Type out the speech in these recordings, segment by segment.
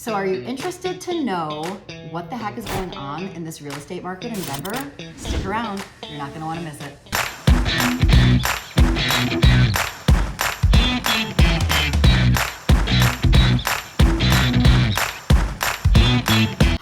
So are you interested to know what the heck is going on in this real estate market in Denver? Stick around, you're not gonna wanna miss it.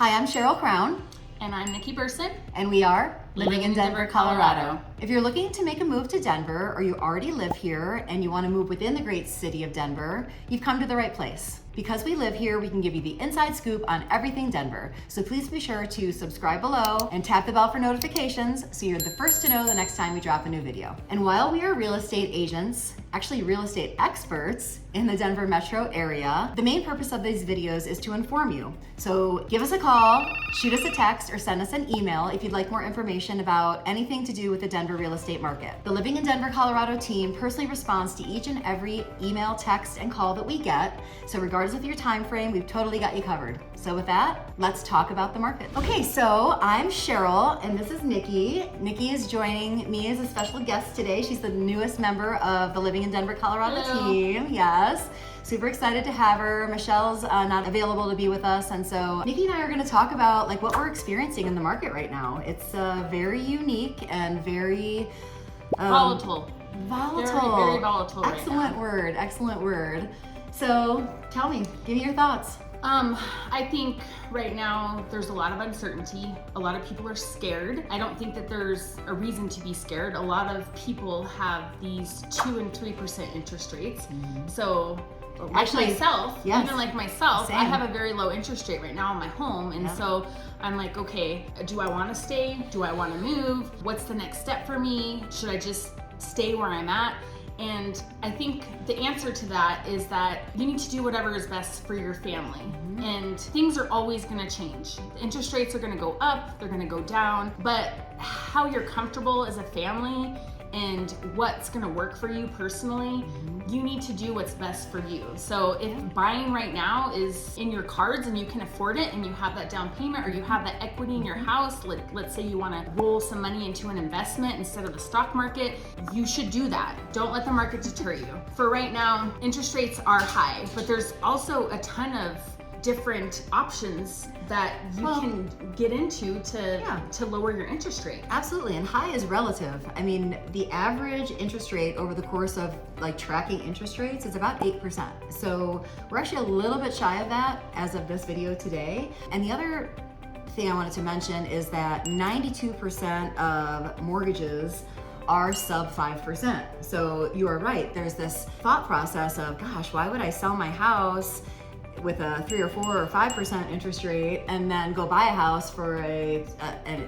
Hi, I'm Cheryl Crown. And I'm Nikki Burson. And we are Living in Denver, Colorado. If you're looking to make a move to Denver, or you already live here and you want to move within the great city of Denver, you've come to the right place. Because we live here, we can give you the inside scoop on everything Denver. So please be sure to subscribe below and tap the bell for notifications so you're the first to know the next time we drop a new video. And while we are real estate agents, actually real estate experts in the Denver metro area, the main purpose of these videos is to inform you. So give us a call, shoot us a text, or send us an email if you'd like more information about anything to do with the Denver real estate market. The Living in Denver, Colorado team personally responds to each and every email, text, and call that we get. So regardless of your time frame, we've totally got you covered. So with that, let's talk about the market. Okay, so I'm Cheryl and this is Nikki. Nikki is joining me as a special guest today. She's the newest member of the Living in Denver, Colorado team. Yes. Super excited to have her. Michelle's not available to be with us, and so Nikki and I are going to talk about like what we're experiencing in the market right now. It's very unique and very volatile. Volatile. Very volatile. Excellent word. Excellent word. So tell me, give me your thoughts. I think right now there's a lot of uncertainty. A lot of people are scared. I don't think that there's a reason to be scared. A lot of people have these 2 and 3% interest rates. Mm-hmm. So actually, myself, yes. Even like myself, same. I have a very low interest rate right now on my home. And so I'm like, okay, do I want to stay? Do I want to move? What's the next step for me? Should I just stay where I'm at? And I think the answer to that is that you need to do whatever is best for your family. Mm-hmm. And things are always going to change. The interest rates are going to go up, they're going to go down, but how you're comfortable as a family and what's going to work for you personally, you need to do what's best for you. So if buying right now is in your cards and you can afford it and you have that down payment or you have that equity in your house, let's say you want to roll some money into an investment instead of the stock market, you should do that. Don't let the market deter you. For right now, interest rates are high, but there's also a ton of different options that you can get into to lower your interest rate. Absolutely, and high is relative. I mean, the average interest rate over the course of like tracking interest rates is about 8%. So we're actually a little bit shy of that as of this video today. And the other thing I wanted to mention is that 92% of mortgages are sub 5%. So you are right, there's this thought process of, gosh, why would I sell my house with a 3 or 4 or 5% interest rate and then go buy a house for a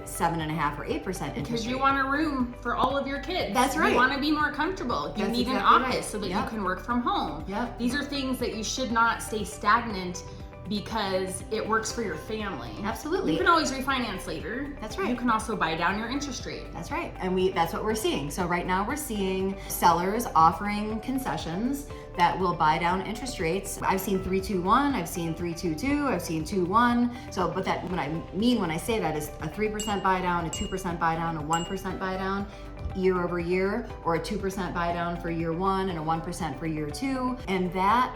7.5 or 8% interest rate? Because you want a room for all of your kids. That's right. You want to be more comfortable. You need an office so that you can work from home. Yep. These are things that you should not stay stagnant because it works for your family. Absolutely. You can always refinance later. That's right. You can also buy down your interest rate. That's right. And that's what we're seeing. So right now we're seeing sellers offering concessions that will buy down interest rates. I've seen 3.21, I've seen 3.22, I've seen 2.1. So, but that what I mean when I say that is a 3% buy down, a 2% buy down, a 1% buy down year over year, or a 2% buy down for year one and a 1% for year two. And that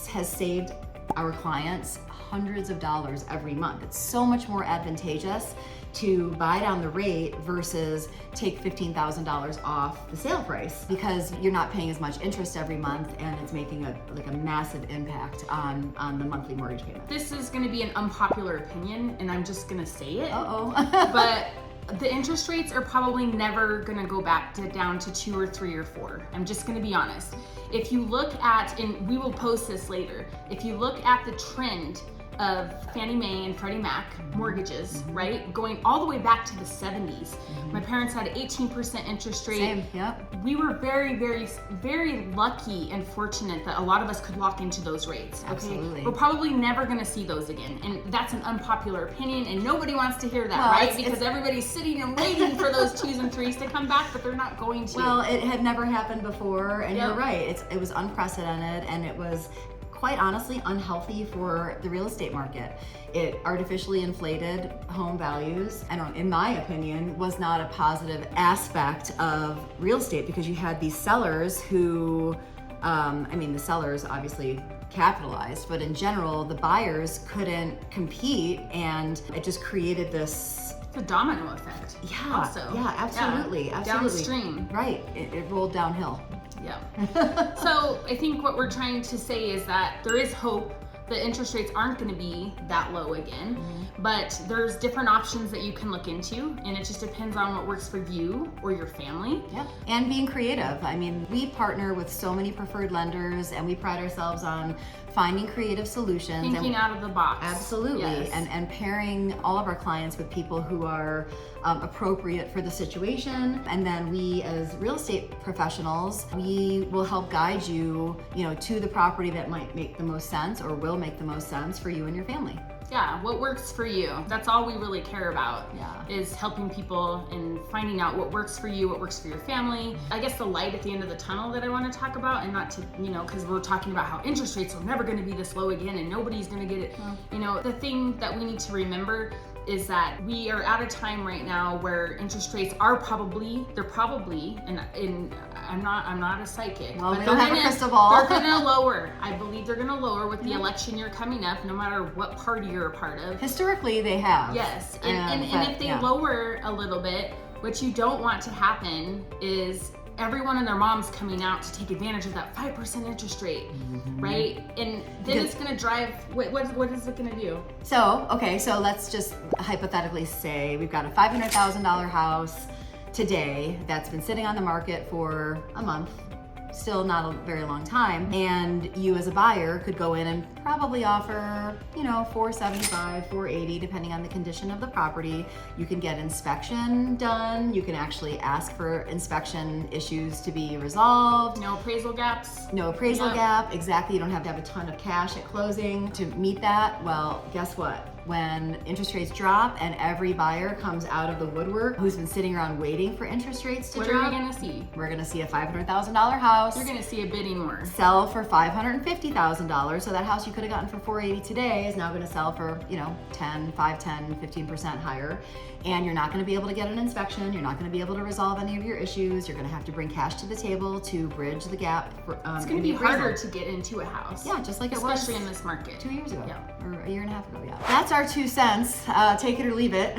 has saved our clients hundreds of dollars every month. It's so much more advantageous to buy down the rate versus take $15,000 off the sale price because you're not paying as much interest every month and it's making a massive impact on the monthly mortgage payment. This is going to be an unpopular opinion and I'm just going to say it. Uh-oh. But the interest rates are probably never going to go back down to 2 or 3 or 4. I'm just going to be honest. If you look at, and we will post this later, if you look at the trend of Fannie Mae and Freddie Mac mortgages, right? Going all the way back to the 70s. My parents had an 18% interest rate. Same, yep. We were very, very, very lucky and fortunate that a lot of us could lock into those rates. Okay? Absolutely. We're probably never gonna see those again. And that's an unpopular opinion and nobody wants to hear that, right? Because everybody's sitting and waiting for those 2s and 3s to come back, but they're not going to. Well, it had never happened before, and you're right. It was unprecedented, and it was quite honestly unhealthy for the real estate market. It artificially inflated home values, and in my opinion, was not a positive aspect of real estate because you had these sellers who, the sellers obviously capitalized, but in general, the buyers couldn't compete, and it just created this. It's a domino effect. Yeah, Also. yeah, absolutely, Yeah. absolutely. Downstream. Right, it rolled downhill. Yeah. So I think what we're trying to say is that there is hope. The interest rates aren't going to be that low again, but there's different options that you can look into, and it just depends on what works for you or your family. Yeah, and being creative. I mean, we partner with so many preferred lenders, and we pride ourselves on finding creative solutions. Thinking out of the box. Absolutely, Yes. and pairing all of our clients with people who are appropriate for the situation. And then we, as real estate professionals, we will help guide you, to the property that might make the most sense or will make the most sense for you and your family. Yeah, what works for you. That's all we really care about. Yeah. Is helping people and finding out what works for you, what works for your family. I guess the light at the end of the tunnel that I want to talk about, and not to, because we're talking about how interest rates are never going to be this low again and nobody's going to get it. The thing that we need to remember is that we are at a time right now where interest rates are probably, and I'm not a psychic. Well, but we don't have a crystal ball. They're gonna lower. I believe they're gonna lower with the election year coming up, no matter what party you're a part of. Historically, they have. Yes, and if they lower a little bit, what you don't want to happen is everyone and their mom's coming out to take advantage of that 5% interest rate, right? And then it's gonna drive, what is it gonna do? So let's just hypothetically say we've got a $500,000 house today that's been sitting on the market for a month, still not a very long time, and you as a buyer could go in and probably offer, $475, $480, depending on the condition of the property. You can get inspection done. You can actually ask for inspection issues to be resolved. No appraisal gaps. No appraisal gap, exactly. You don't have to have a ton of cash at closing to meet that. Well, guess what? When interest rates drop and every buyer comes out of the woodwork who's been sitting around waiting for interest rates to drop, what are we gonna see? We're gonna see a $500,000 house. You're gonna see a bidding war. Sell for $550,000. So that house you could have gotten for $480 today is now gonna sell for, 10, 15% higher. And you're not gonna be able to get an inspection. You're not gonna be able to resolve any of your issues. You're gonna have to bring cash to the table to bridge the gap. It's gonna be harder to get into a house. Yeah, just like it was. Especially in this market. 2 years ago. Yeah. Or a year and a half ago, yeah. That's our 2 cents. Take it or leave it.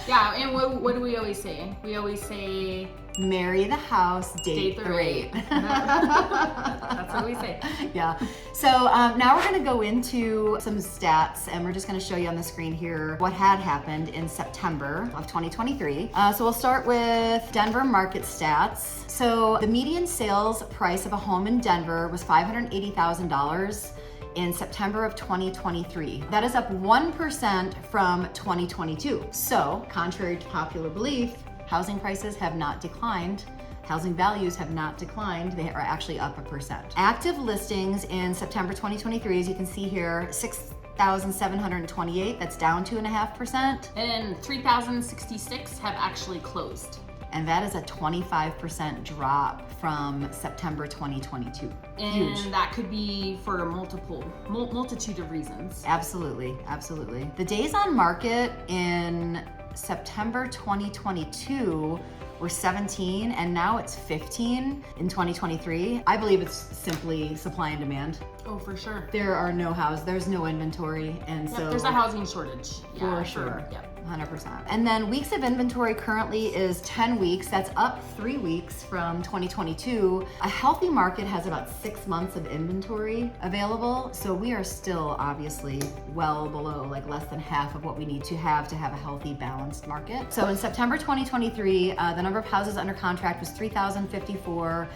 Yeah, and what do we always say? We always say, marry the house, date the rate. That's what we say. Yeah. So now we're going to go into some stats, and we're just going to show you on the screen here what had happened in September of 2023. So we'll start with Denver market stats. So the median sales price of a home in Denver was $580,000 in September of 2023. That is up 1% from 2022. So, contrary to popular belief, housing prices have not declined. Housing values have not declined. They are actually up 1%. Active listings in September 2023, as you can see here, 6,728. That's down 2.5%. And 3,066 have actually closed. And that is a 25% drop from September 2022. And huge. That could be for a multitude of reasons. Absolutely, absolutely. The days on market in September 2022 were 17, and now it's 15 in 2023. I believe it's simply supply and demand. Oh, for sure. There are no houses, there's no inventory, and so there's a housing shortage. For sure. Yep. 100%. And then weeks of inventory currently is 10 weeks. That's up 3 weeks from 2022. A healthy market has about 6 months of inventory available. So we are still obviously well below, like less than half of what we need to have a healthy, balanced market. So in September 2023, the number of houses under contract was 3,054.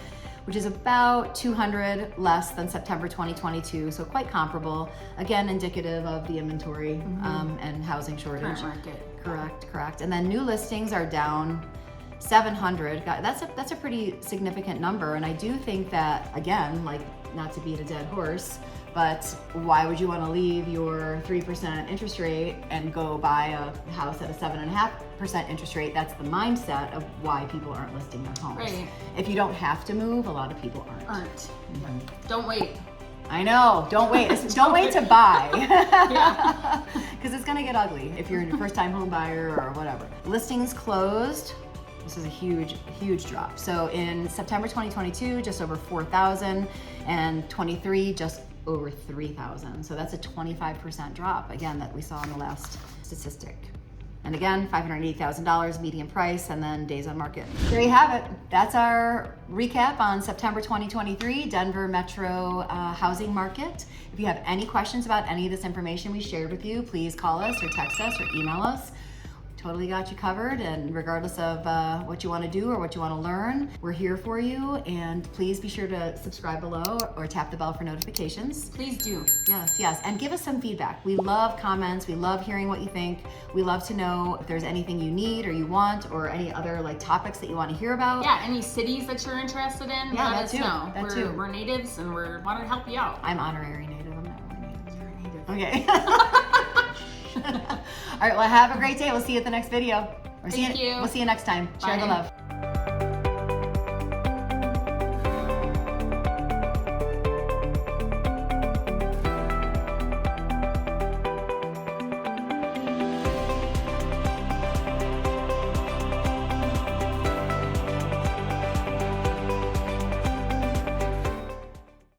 Which is about 200 less than September 2022, so quite comparable. Again, indicative of the inventory and housing shortage. Current market. Correct. And then new listings are down 700. That's a pretty significant number, and I do think that, again, like, not to beat a dead horse, but why would you want to leave your 3% interest rate and go buy a house at a 7.5% interest rate? That's the mindset of why people aren't listing their homes. Right. If you don't have to move, a lot of people aren't. Mm-hmm. Don't wait. I know. Don't wait. Don't wait to buy. Yeah. Because it's going to get ugly if you're a first-time home buyer or whatever. Listings closed. This is a huge drop. So in September 2022, just over 4,000, and 23, just over 3,000. So that's a 25% drop, again, that we saw in the last statistic. And again, $580,000 median price, and then days on market. There you have it. That's our recap on September 2023 Denver Metro housing market. If you have any questions about any of this information we shared with you, please call us or text us or email us. Totally got you covered, and regardless of what you want to do or what you want to learn, we're here for you. And please be sure to subscribe below or tap the bell for notifications. Please do. Yes, and give us some feedback. We love comments. We love hearing what you think. We love to know if there's anything you need or you want, or any other like topics that you want to hear about. Yeah, any cities that you're interested in, Yeah, let that us too. know. That too. We're natives, and we're want to help you out. I'm honorary native. I'm not really native. You're a native. Okay. All right, well, have a great day. We'll see you at the next video. Thank you. We'll see you next time. Share the Bye. love.